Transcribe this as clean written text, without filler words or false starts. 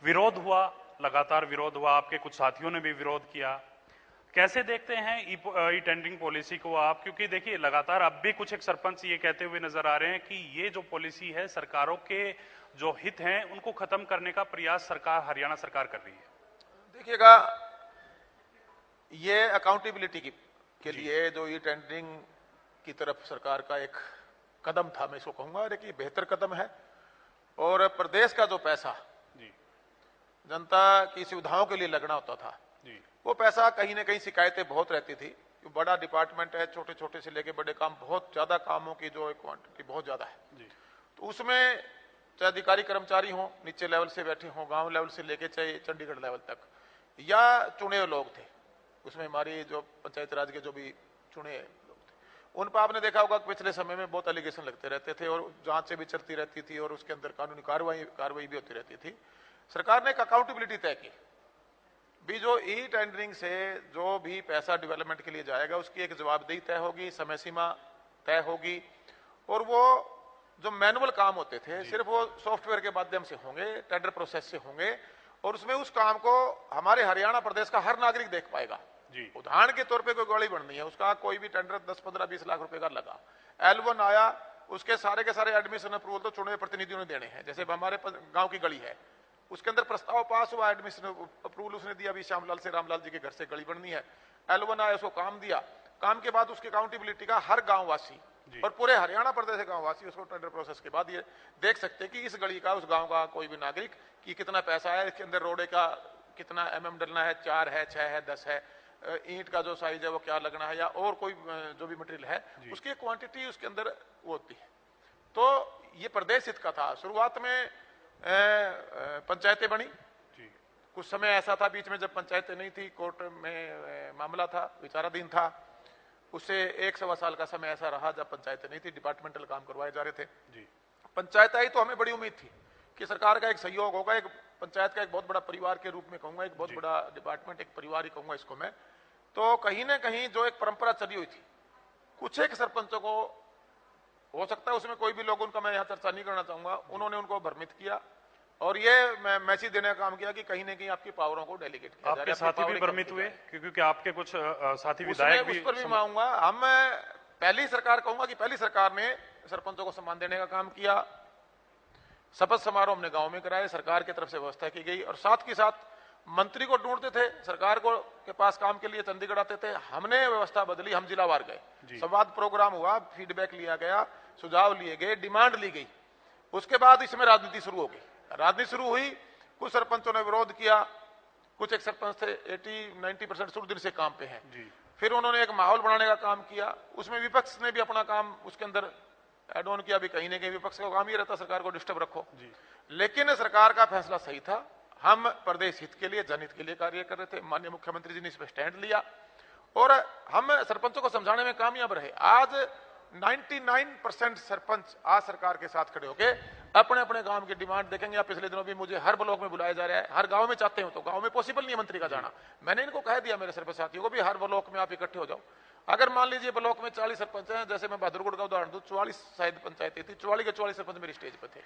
विरोध हुआ, लगातार विरोध हुआ, आपके कुछ साथियों ने भी विरोध किया। कैसे देखते हैं ई टेंडरिंग पॉलिसी को आप? क्योंकि देखिए लगातार अब भी कुछ एक सरपंच ये कहते हुए नजर आ रहे हैं कि ये जो पॉलिसी है सरकारों के जो हित हैं उनको खत्म करने का प्रयास सरकार, हरियाणा सरकार कर रही है। देखिएगा, ये अकाउंटेबिलिटी के लिए जो ई टेंडरिंग की तरफ सरकार का एक कदम था, मैं इसको कहूंगा और एक बेहतर कदम है। और प्रदेश का जो पैसा जी जनता की सुविधाओं के लिए लगना होता था, जी वो पैसा कहीं ना कहीं शिकायतें बहुत रहती थी। बड़ा डिपार्टमेंट है, छोटे छोटे से लेके बड़े काम, बहुत ज्यादा कामों की जो क्वांटिटी बहुत ज्यादा है जी तो उसमें चाहे अधिकारी कर्मचारी हो, नीचे लेवल से बैठे हो, गांव लेवल से लेके चाहे चंडीगढ़ लेवल तक, या चुने हुए लोग थे, उसमें हमारी जो पंचायत राज के जो भी चुने लोग थे, उन पर आपने देखा होगा कि पिछले समय में बहुत एलिगेशन लगते रहते थे और जांचें भी चलती रहती थी और उसके अंदर कानूनी कार्रवाई भी होती रहती थी। सरकार ने एक अकाउंटेबिलिटी तय की भी, जो ई टेंडरिंग से जो भी पैसा डेवलपमेंट के लिए जाएगा उसकी एक जवाबदेही तय होगी, समय सीमा तय होगी, और वो जो मैनुअल काम होते थे सिर्फ वो सॉफ्टवेयर के माध्यम से होंगे, टेंडर प्रोसेस से होंगे, और उसमें उस काम को हमारे हरियाणा प्रदेश का हर नागरिक देख पाएगा। उदाहरण के तौर पे कोई गाड़ी बननी है, उसका कोई भी टेंडर 10, 15, 20 लाख रुपए का लगा, L1 आया, उसके सारे के सारे एडमिशन अप्रूवल तो चुने प्रतिनिधियों ने देने हैं। जैसे हमारे गांव की गली है, उसके अंदर प्रस्ताव पास हुआ, एडमिशन अप्रूवल उसने दिया, भी श्यामलाल से रामलाल जी के घर से गली बननी है, L1 आया, उसको काम दिया, काम के बाद उसकी अकाउंटेबिलिटी का हर गांव वासी और पूरे हरियाणा प्रदेश के गांव वासी उसको टेंडर प्रोसेस के बाद ये देख सकते हैं कि इस गली का, उस गांव का कोई भी नागरिक कि कितना पैसा है, इसके अंदर रोडे का कितना mm डलना है, 4 है, 6 है, 10 है, ईंट का जो साइज है वो क्या लगना है, या और कोई जो भी मटेरियल है उसकी क्वांटिटी उसके अंदर वो होती है। तो ये प्रदेश हित का था। शुरुआत में पंचायतें बनी, कुछ समय ऐसा था बीच में जब पंचायतें नहीं थी, कोर्ट में मामला था, विचाराधीन था, उससे 1-1.25 साल का समय ऐसा रहा जब पंचायतें नहीं थी, डिपार्टमेंटल काम करवाए जा रहे थे। पंचायत आई तो हमें बड़ी उम्मीद थी कि सरकार का एक सहयोग होगा, एक पंचायत का एक बहुत बड़ा परिवार के रूप में कहूंगा, एक बहुत बड़ा डिपार्टमेंट, एक परिवार ही कहूंगा इसको मैं। तो कहीं ना कहीं जो एक परंपरा चली हुई थी, कुछ एक सरपंचों को, हो सकता है उसमें कोई भी लोग, उनका मैं यहाँ चर्चा नहीं करना चाहूंगा, उन्होंने उनको भ्रमित किया और ये मैसेज देने का काम किया कि कहीं ना कहीं आपकी पावरों को डेलीगेट किया आपके साथी भी भ्रमित हुए क्योंकि आपके कुछ साथी विधायक भी उस पर भी मैं आऊंगा। हम पहली सरकार कहूंगा कि पहली सरकार ने सरपंचों को सम्मान देने का काम किया, शपथ समारोह हमने गांव में कराए, सरकार की तरफ से व्यवस्था की गई, और साथ के साथ मंत्री को ढूंढते थे, सरकार को के पास काम के लिए चंडीगढ़ आते थे, हमने व्यवस्था बदली, हम जिलावार गए, संवाद प्रोग्राम हुआ, फीडबैक लिया गया, सुझाव लिए गए, डिमांड ली गई। उसके बाद इसमें राजनीति शुरू हो गई। राजनीति शुरू हुई, कुछ सरपंचों ने विरोध किया, कुछ एक सरपंच थे 80-90% शुरू दिन से काम पे हैं, फिर उन्होंने एक माहौल बनाने का काम किया, उसमें विपक्ष ने भी अपना काम उसके अंदर एड ऑन किया, भी कहीं ना कहीं विपक्ष का काम ही रहता सरकार को डिस्टर्ब रखो। लेकिन सरकार का फैसला सही था, हम प्रदेश हित के लिए, जनहित के लिए कार्य कर रहे थे, माननीय मुख्यमंत्री जी ने इस पर स्टैंड लिया और हम सरपंचों को समझाने में कामयाब रहे। आज 99% सरपंच आज सरकार के साथ खड़े होके अपने अपने गांव की डिमांड देखेंगे। आप पिछले दिनों भी मुझे हर ब्लॉक में बुलाया जा रहा है, हर गांव में चाहते हो तो गांव में पॉसिबल नहीं है मंत्री का जाना। मैंने इनको कह दिया, मेरे सरपंच साथियों को भी, हर ब्लॉक में आप इकट्ठे हो जाओ। अगर मान लीजिए ब्लॉक में 40 सरपंच हैं, जैसे मैं बहादुरगढ़ का उदाहरण दूं, 44 शायद पंचायतें थी, 44 के 44 सरपंच मेरी स्टेज पर थे।